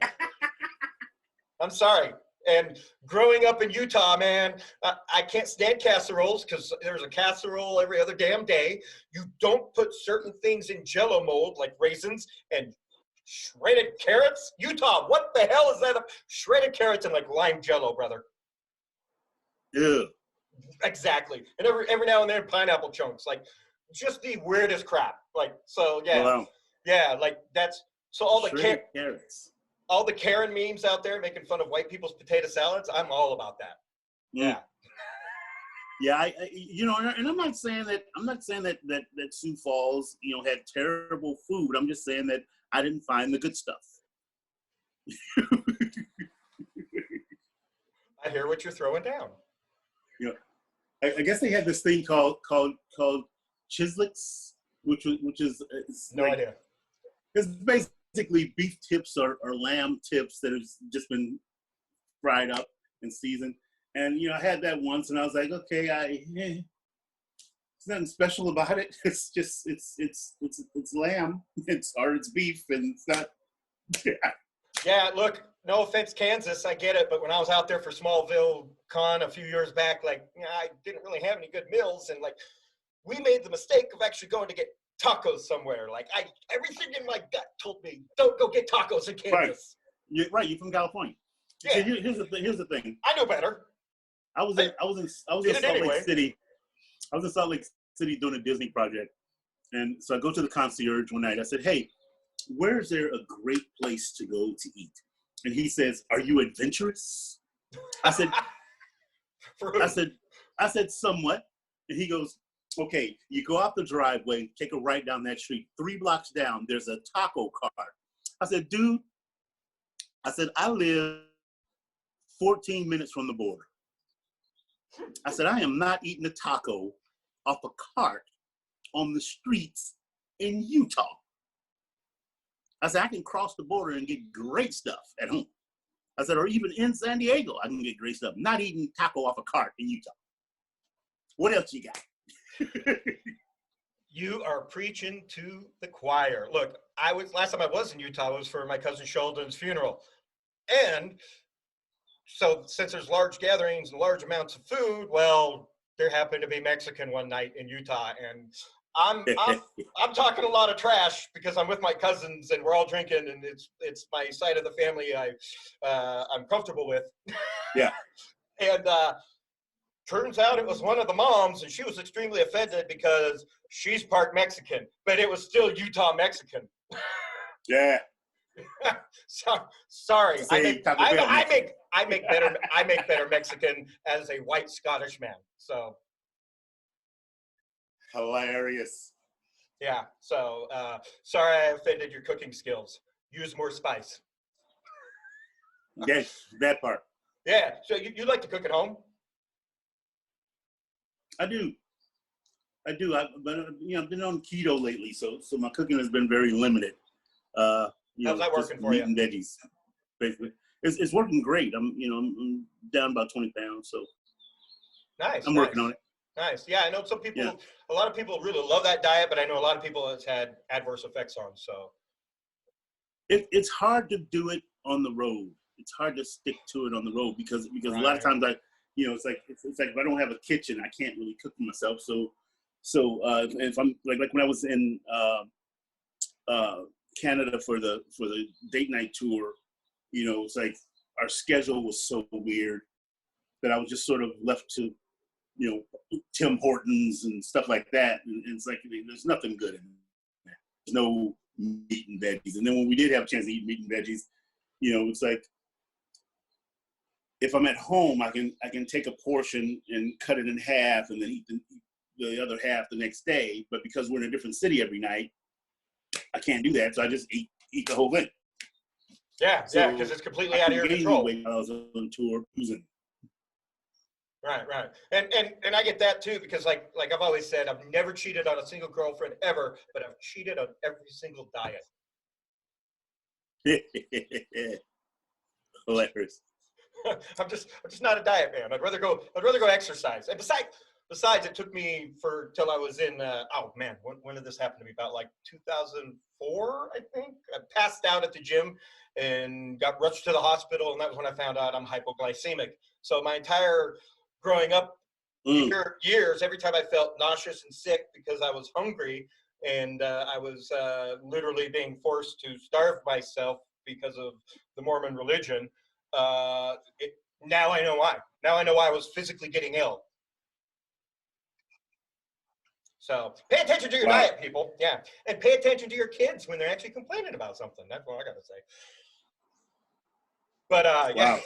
I'm sorry. And growing up in Utah, man, I can't stand casseroles because there's a casserole every other damn day. You don't put certain things in Jell-O mold like raisins and shredded carrots. Utah, what the hell is that? Shredded carrots and like lime Jell-O, brother. Yeah. Exactly. And every now and then pineapple chunks, like just the weirdest crap. Like, so yeah. Wow. Yeah, like that's so all the carrots. All the Karen memes out there making fun of white people's potato salads. I'm all about that. Yeah. Yeah, and I'm not saying that Sioux Falls, had terrible food. I'm just saying that I didn't find the good stuff. I hear what you're throwing down. I guess they had this thing called Chislicks, which is no idea. It's basically beef tips or lamb tips that have just been fried up and seasoned. And I had that once, and I was like, okay, it's nothing special about it. It's just it's lamb, it's beef, and it's not Yeah, look, no offense, Kansas, I get it, but when I was out there for Smallville Con a few years back, like, I didn't really have any good meals, and like, we made the mistake of actually going to get tacos somewhere. Like, everything in my gut told me, don't go get tacos in Kansas. Right. You're from California. Yeah. So here's the thing. I know better. I was in Salt Lake City. I was in Salt Lake City doing a Disney project, and so I go to the concierge one night. I said, "Hey, where is there a great place to go to eat?" And he says, "Are you adventurous?" I said, I said somewhat. And he goes, "Okay, you go out the driveway, take a right down that street. 3 blocks down, there's a taco cart." I said, "Dude," I said, "I live 14 minutes from the border." I said, "I am not eating a taco off a cart on the streets in Utah." I said, "I can cross the border and get great stuff at home." I said, "Or even in San Diego, I can get great stuff. Not eating taco off a cart in Utah." What else you got? You are preaching to the choir. Look, last time I was in Utah was for my cousin Sheldon's funeral. And so since there's large gatherings and large amounts of food, well, there happened to be Mexican one night in Utah, and I'm talking a lot of trash because I'm with my cousins and we're all drinking, and it's my side of the family I'm comfortable with. Yeah. And turns out it was one of the moms, and she was extremely offended because she's part Mexican, but it was still Utah Mexican. Yeah. Sorry. I make better Mexican as a white Scottish man. So hilarious. Yeah. So sorry I offended your cooking skills. Use more spice. Yes, that part. Yeah. So you like to cook at home? I do. But I've been on keto lately, so my cooking has been very limited. How's that working for you? Meat and veggies, basically. It's working great. I'm down about 20 pounds, so nice. I'm working on it. Nice. Yeah, I know some people. Yeah. A lot of people really love that diet, but I know a lot of people it's had adverse effects on. So it's hard to do it on the road. It's hard to stick to it on the road because right. A lot of times it's like if I don't have a kitchen, I can't really cook for myself. So if I'm like when I was in Canada for the date night tour, it's like our schedule was so weird that I was just sort of left to, Tim Hortons and stuff like that. And it's like, there's nothing good in that. There's no meat and veggies. And then when we did have a chance to eat meat and veggies, it's like, if I'm at home, I can take a portion and cut it in half and then eat the other half the next day. But because we're in a different city every night, I can't do that. So I just eat the whole thing. Yeah, so because it's completely out of your control. Weight while I was on tour using. Right. And I get that too, because like I've always said, I've never cheated on a single girlfriend ever, but I've cheated on every single diet. Hilarious. I'm just not a diet man. I'd rather go exercise. And besides, it took me till I was in when did this happen to me? About like 2004, I think. I passed out at the gym and got rushed to the hospital, and that was when I found out I'm hypoglycemic. So my entire growing up years, every time I felt nauseous and sick because I was hungry, and I was literally being forced to starve myself because of the Mormon religion. Now I know why. Now I know why I was physically getting ill. So pay attention to your diet, people. Yeah, and pay attention to your kids when they're actually complaining about something. That's what I gotta say. But yeah.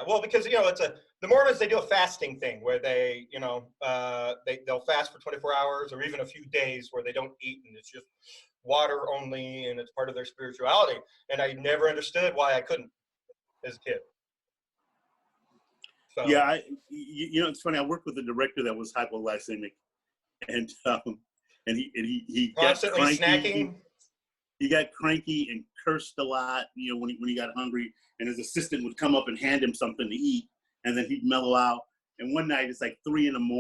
Well, because the Mormons, they do a fasting thing where they they'll fast for 24 hours or even a few days where they don't eat, and it's just water only, and it's part of their spirituality. And I never understood why I couldn't as a kid. So. Yeah, it's funny. I worked with a director that was hypoglycemic, and he constantly got cranky. snacking. He got cranky and cursed a lot. When he got hungry, and his assistant would come up and hand him something to eat, and then he'd mellow out. And one night, it's like 3 a.m.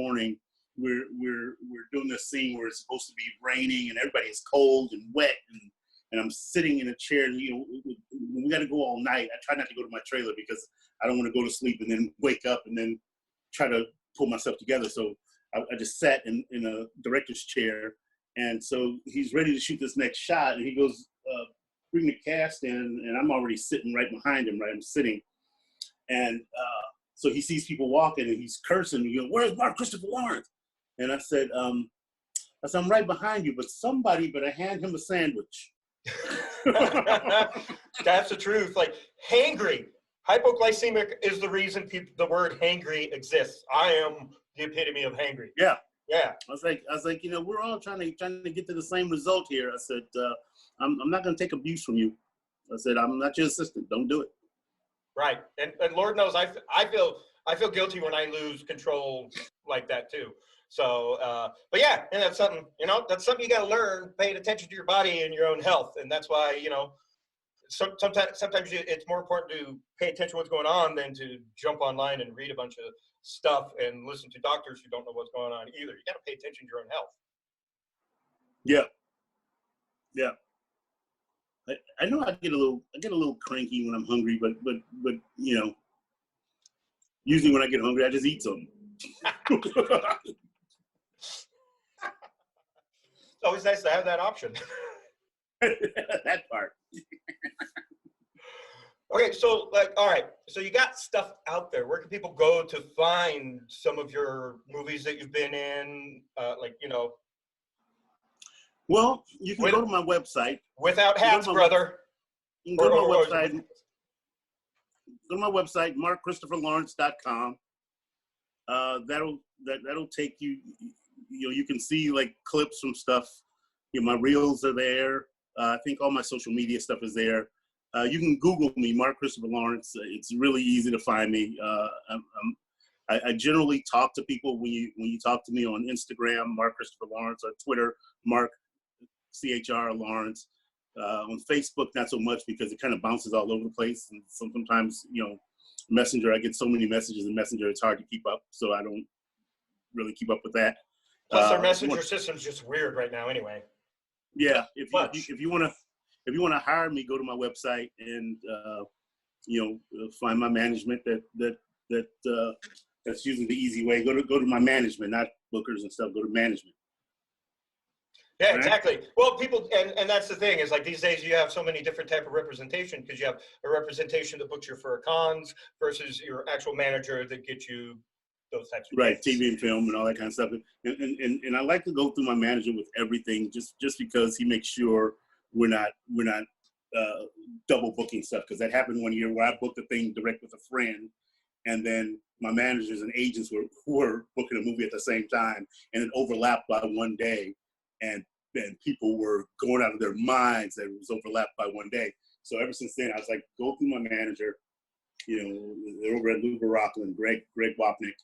We're doing this scene where it's supposed to be raining, and everybody is cold and wet, and I'm sitting in a chair. When we got to go all night, I try not to go to my trailer because I don't want to go to sleep and then wake up and then try to pull myself together. So I just sat in a director's chair, and so he's ready to shoot this next shot, and he goes, bring the cast in, and I'm already sitting right behind him, right? I'm sitting, and so he sees people walking, and he's cursing. He goes, "Where's Mark Christopher Lawrence?" And I said, I'm right behind you, but somebody better hand him a sandwich. That's the truth. Like, hangry. Hypoglycemic is the reason the word hangry exists. I am the epitome of hangry. Yeah. Yeah. I was like, we're all trying to get to the same result here. I said, I'm not going to take abuse from you. I said, I'm not your assistant. Don't do it. Right. And Lord knows I feel guilty when I lose control like that too. So, but yeah, and that's something you got to learn, paying attention to your body and your own health. And that's why, sometimes it's more important to pay attention to what's going on than to jump online and read a bunch of stuff and listen to doctors who don't know what's going on either. You got to pay attention to your own health. Yeah. Yeah. I know I get a little cranky when I'm hungry, but usually when I get hungry, I just eat something. It's always nice to have that option. That part. Okay, so all right, so you got stuff out there. Where can people go to find some of your movies that you've been in? Well, you can go to my website. Without hats, brother. You can go to my website, markchristopherlawrence.com. That'll take you. You can see like clips from stuff. My reels are there. I think all my social media stuff is there. You can Google me, Mark Christopher Lawrence. It's really easy to find me. I generally talk to people when you talk to me on Instagram, Mark Christopher Lawrence, or Twitter, Mark CHR Lawrence. On Facebook, not so much because it kind of bounces all over the place. And sometimes, Messenger, I get so many messages in Messenger, it's hard to keep up. So I don't really keep up with that. Plus, our messenger system's just weird right now, anyway. Yeah, if you want to hire me, go to my website and find my management that's using the easy way. Go to my management, not bookers and stuff. Go to management. Yeah, exactly. Well, people, and that's the thing is like these days you have so many different type of representation because you have a representation that books you for cons versus your actual manager that gets you those types of right things. TV and film and all that kind of stuff. And I like to go through my manager with everything just because he makes sure we're not double booking stuff, because that happened one year where I booked a thing direct with a friend, and then my managers and agents were booking a movie at the same time, and it overlapped by one day. And people were going out of their minds that it was overlapped by one day. So ever since then, I was like, go through my manager. They're over at Lou Rockland, Greg Wapnick.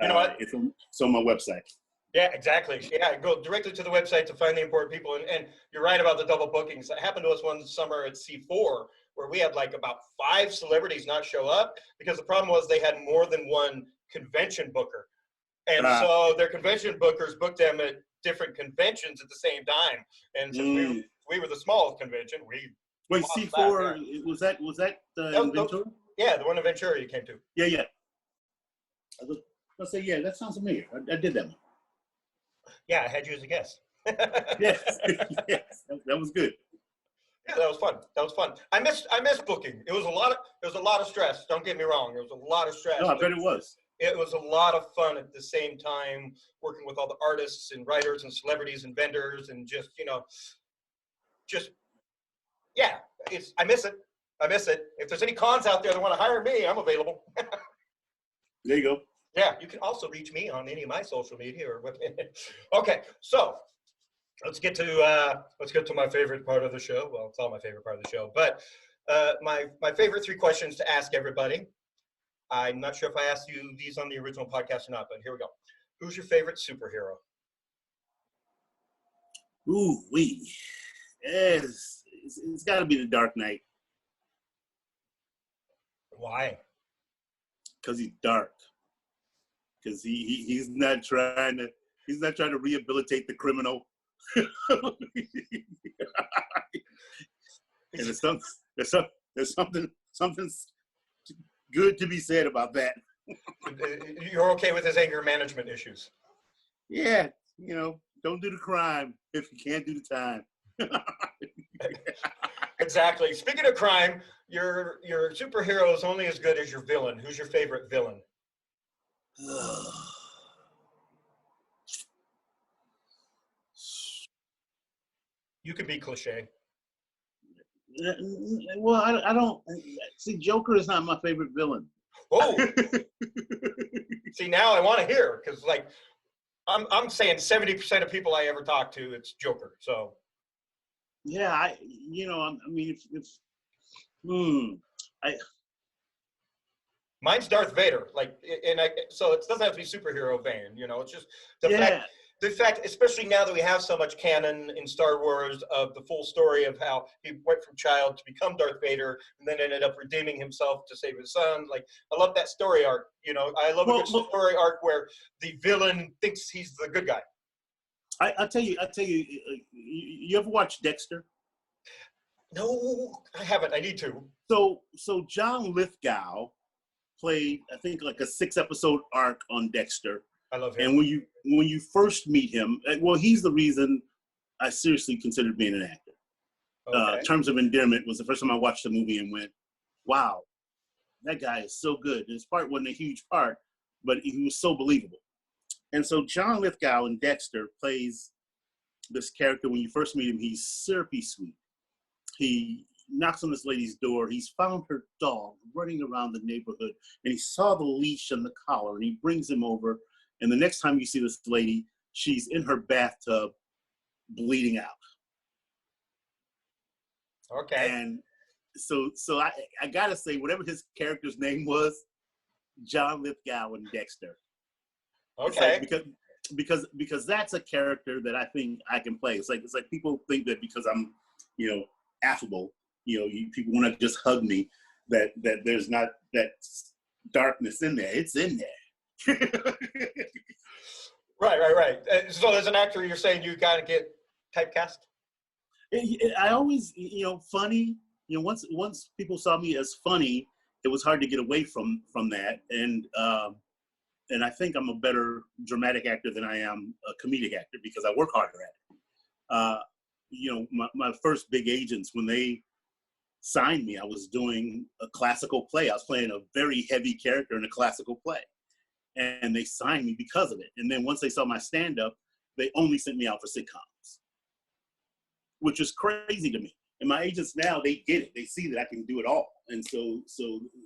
You know what? It's on my website. Yeah, exactly. Yeah, go directly to the website to find the important people. And you're right about the double bookings. That happened to us one summer at C4, where we had like about 5 celebrities not show up because the problem was they had more than one convention booker. And so their convention bookers booked them at different conventions at the same time. And since we were the smallest convention, Wait, C4, was that in Ventura? Yeah, the one in Ventura you came to. Yeah. I'll say, yeah, that sounds familiar. I did that one. Yeah, I had you as a guest. Yes, that was good. Yeah, that was fun. I missed booking. It was a lot of stress. Don't get me wrong. It was a lot of stress. No, I bet it was. It was a lot of fun at the same time, working with all the artists and writers and celebrities and vendors and I miss it. If there's any cons out there that want to hire me, I'm available. There you go. Yeah, you can also reach me on any of my social media or okay, so let's get to my favorite part of the show. Well, it's all my favorite part of the show, but my favorite 3 questions to ask everybody. I'm not sure if I asked you these on the original podcast or not, but here we go. Who's your favorite superhero? Ooh, it's got to be the Dark Knight. Why? Because he's dark. Because he's not trying to rehabilitate the criminal. And there's something good to be said about that. You're okay with his anger management issues? Yeah, don't do the crime if you can't do the time. Exactly. Speaking of crime, your superhero is only as good as your villain. Who's your favorite villain? You can be cliche. Well, I don't see. Joker is not my favorite villain. Oh, see, now I want to hear, because like I'm saying 70% of people I ever talk to, it's Joker. So yeah, I mean, mine's Darth Vader. Like, so it doesn't have to be superhero vein. It's just the fact, especially now that we have so much canon in Star Wars of the full story of how he went from child to become Darth Vader and then ended up redeeming himself to save his son. Like, I love that story arc. I love a good story arc where the villain thinks he's the good guy. I'll tell you, you ever watch Dexter? No, I haven't. I need to. So John Lithgow played, I think, like a 6-episode arc on Dexter. I love him. And when you first meet him, well, he's the reason I seriously considered being an actor. Okay. Terms of Endearment was the first time I watched the movie and went, wow, that guy is so good. His part wasn't a huge part, but he was so believable. And so John Lithgow in Dexter plays this character. When you first meet him, he's syrupy sweet. He knocks on this lady's door. He's found her dog running around the neighborhood, and he saw the leash and the collar, and he brings him over. And the next time you see this lady, she's in her bathtub bleeding out. Okay. And so I gotta say, whatever his character's name was, John Lithgow in Dexter. Okay. Like because that's a character that I think I can play. It's like people think that because I'm, affable, people want to just hug me, that there's not that darkness in there. It's in there. Right. So as an actor, you're saying you gotta get typecast? I always, funny. Once people saw me as funny, it was hard to get away from that. And I think I'm a better dramatic actor than I am a comedic actor because I work harder at it. My first big agents, when they signed me, I was doing a classical play. I was playing a very heavy character in a classical play. And they signed me because of it. And then once they saw my stand-up, they only sent me out for sitcoms, which is crazy to me. And my agents now, they get it. They see that I can do it all. And so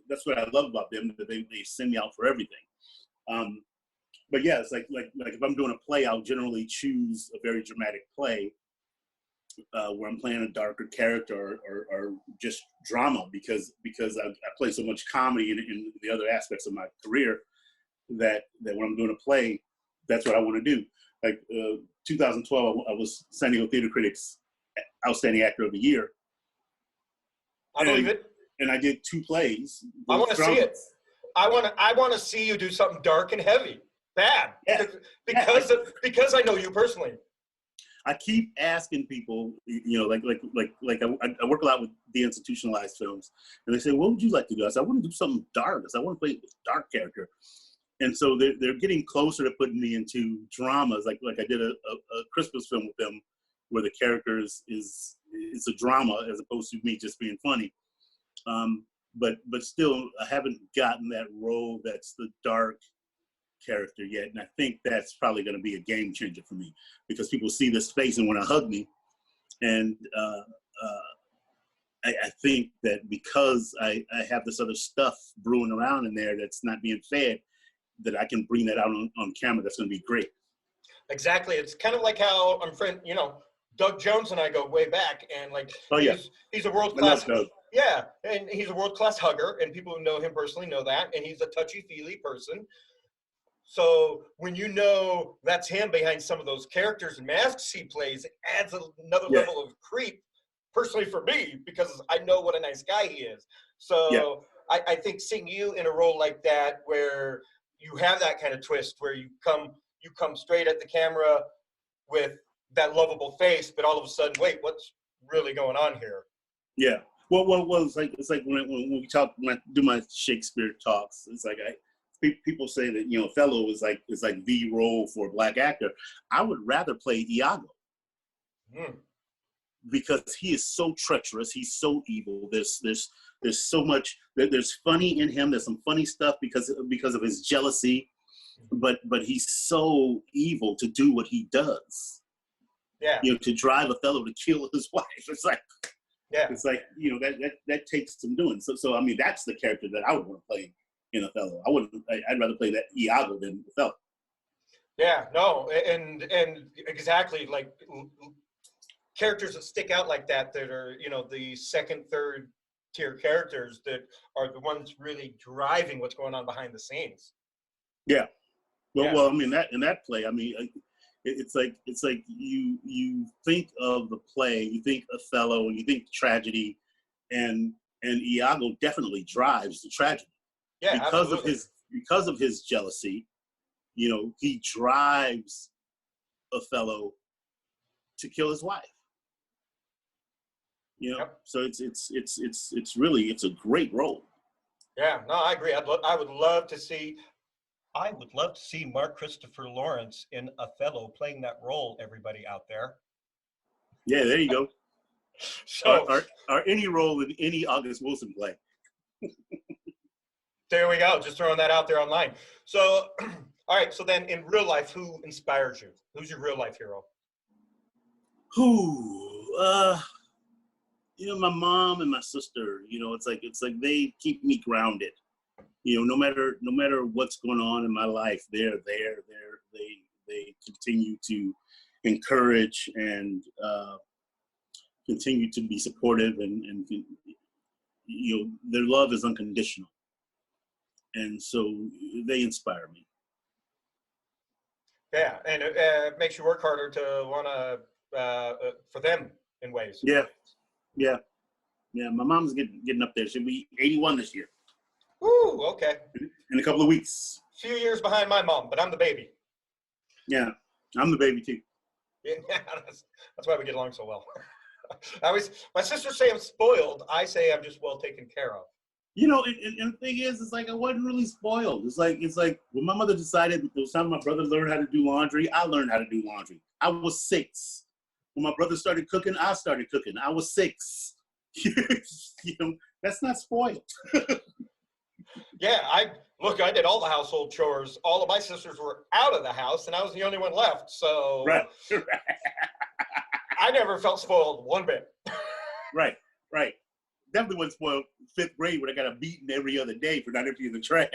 that's what I love about them, that they send me out for everything. But yeah, it's like if I'm doing a play, I'll generally choose a very dramatic play where I'm playing a darker character or just drama because I play so much comedy in the other aspects of my career that when I'm doing a play, that's what I want to do. Like 2012, I was San Diego Theater Critics Outstanding Actor of the Year. I believe it. And I did 2 plays. I want to see it. I want to see you do something dark and heavy, bad, because I know you personally. I keep asking people, like I work a lot with deinstitutionalized films, and they say, "What would you like to do?" I said, "I want to do something dark. I want to play a dark character." And so they're getting closer to putting me into dramas, like I did a Christmas film with them, where the character is a drama as opposed to me just being funny. But still, I haven't gotten that role that's the dark character yet, and I think that's probably going to be a game changer for me because people see this face and want to hug me, and I think that because I have this other stuff brewing around in there that's not being fed, that I can bring that out on camera. That's going to be great. Exactly. It's kind of like how I'm friend, Doug Jones and I go way back, and he's a world-class. Yeah, and he's a world-class hugger, and people who know him personally know that, and he's a touchy-feely person. So when you know that's him behind some of those characters and masks he plays, it adds another level of creep, personally for me, because I know what a nice guy he is. So I think seeing you in a role like that, where you have that kind of twist, where you come straight at the camera with that lovable face, but all of a sudden, wait, really going on here. Yeah. Well, it's like when we talk, when I do my Shakespeare talks, it's like people say that, you know, Othello is like the role for a black actor. I would rather play Iago. Mm. Because he is so treacherous, he's so evil. There's so much. There's funny in him. There's some funny stuff because of his jealousy, but he's so evil to do what he does. Yeah. You know, to drive Othello to kill his wife. It's like you know that takes some doing. So I mean that's the character that I would want to play in Othello. I'd rather play that Iago than Othello. Yeah. No. And exactly, like characters that stick out like that are, you know, the second, third tier characters that are the ones really driving what's going on behind the scenes. Yeah. Well, Yeah. well, I mean that in that play, I mean, it's like you think of the play, you think Othello, and you think tragedy, and Iago definitely drives the tragedy. Yeah, Because of his jealousy, you know, he drives Othello to kill his wife. You know, Yep. so it's really a great role. Yeah, no, I agree. I would love to see Mark Christopher Lawrence in Othello playing that role, everybody out there. Yeah, there you go. So or any role in any August Wilson play. there we go. Just throwing that out there online. So, all right. So then in real life, who inspires you? Who's your real life hero? You know, my mom and my sister, you know, it's like they keep me grounded. You know, no matter what's going on in my life, they're there. They continue to encourage and continue to be supportive, and you know, their love is unconditional, and so they inspire me. Yeah, and it makes you work harder to want to for them in ways. Yeah. My mom's getting up there. She'll be 81 this year. Ooh, okay. In a couple of weeks. A few years behind my mom, but I'm the baby. Yeah, I'm the baby too. Yeah, that's why we get along so well. My sisters say I'm spoiled. I say I'm just well taken care of. You know, and the thing is, it's like I wasn't really spoiled. It's like when my mother decided it was time my brother learned how to do laundry, I learned how to do laundry. I was 6. When my brother started cooking, I started cooking. I was 6. You know, that's not spoiled. Yeah, I did all the household chores. All of my sisters were out of the house, and I was the only one left. So Right. I never felt spoiled one bit. Right. Definitely wasn't spoiled 5th grade when I got a beating every other day for not emptying the trash.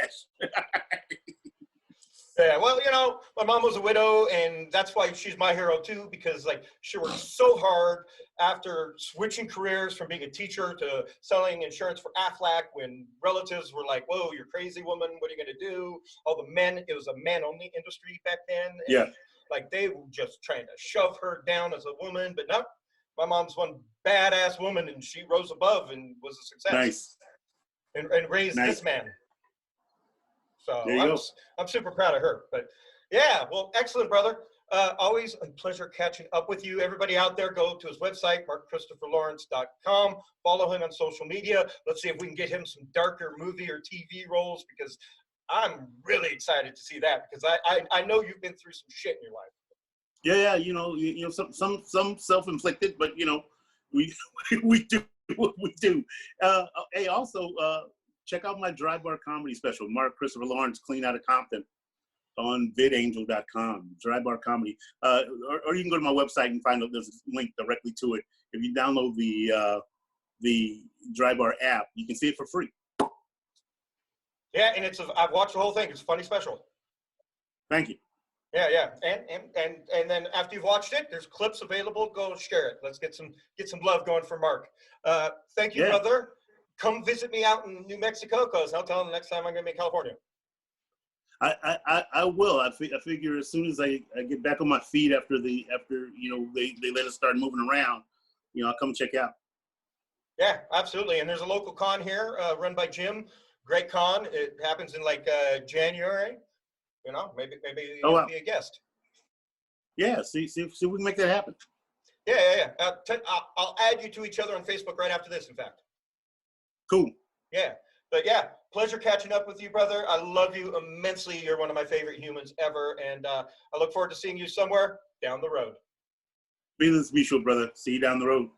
Yeah, well, you know, my mom was a widow, and that's why she's my hero too, because like she worked so hard after switching careers from being a teacher to selling insurance for Aflac when relatives were like, whoa, you're crazy woman, what are you gonna do? All the men, it was a man-only industry back then. And, Yeah. like they were just trying to shove her down as a woman, but no, my mom's one badass woman, and she rose above and was a success. Nice. And raised this man. So I'm super proud of her. But yeah, well, excellent, brother. Always a pleasure catching up with you. Everybody out there, go to his website, markchristopherlawrence.com. Follow him on social media. Let's see if we can get him some darker movie or TV roles, because I'm really excited to see that, because I know you've been through some shit in your life. Yeah, you know, some self-inflicted, but you know, we do. Hey, also check out my dry bar comedy special, Mark Christopher Lawrence, Clean Out of Compton, on vidangel.com, dry bar comedy. Or you can go to my website and find out there's a link directly to it. If you download the dry bar app, you can see it for free. Yeah, and I've watched the whole thing. It's a funny special. Thank you. Yeah, and then after you've watched it, there's clips available. Go share it. Let's get some love going for Mark. Thank you, brother. Come visit me out in New Mexico, because I'll tell him next time I'm gonna be in California. I will. I figure as soon as I get back on my feet after you know they let us start moving around, you know, I'll come check out. Yeah, absolutely. And there's a local con here run by Jim. Great con. It happens in like January. You know, maybe Oh, wow. Be a guest. Yeah, see if we can make that happen. Yeah. I'll add you to each other on Facebook right after this, in fact. Cool. Yeah. But yeah, pleasure catching up with you, brother. I love you immensely. You're one of my favorite humans ever. And I look forward to seeing you somewhere down the road. Feelings mutual, brother. See you down the road.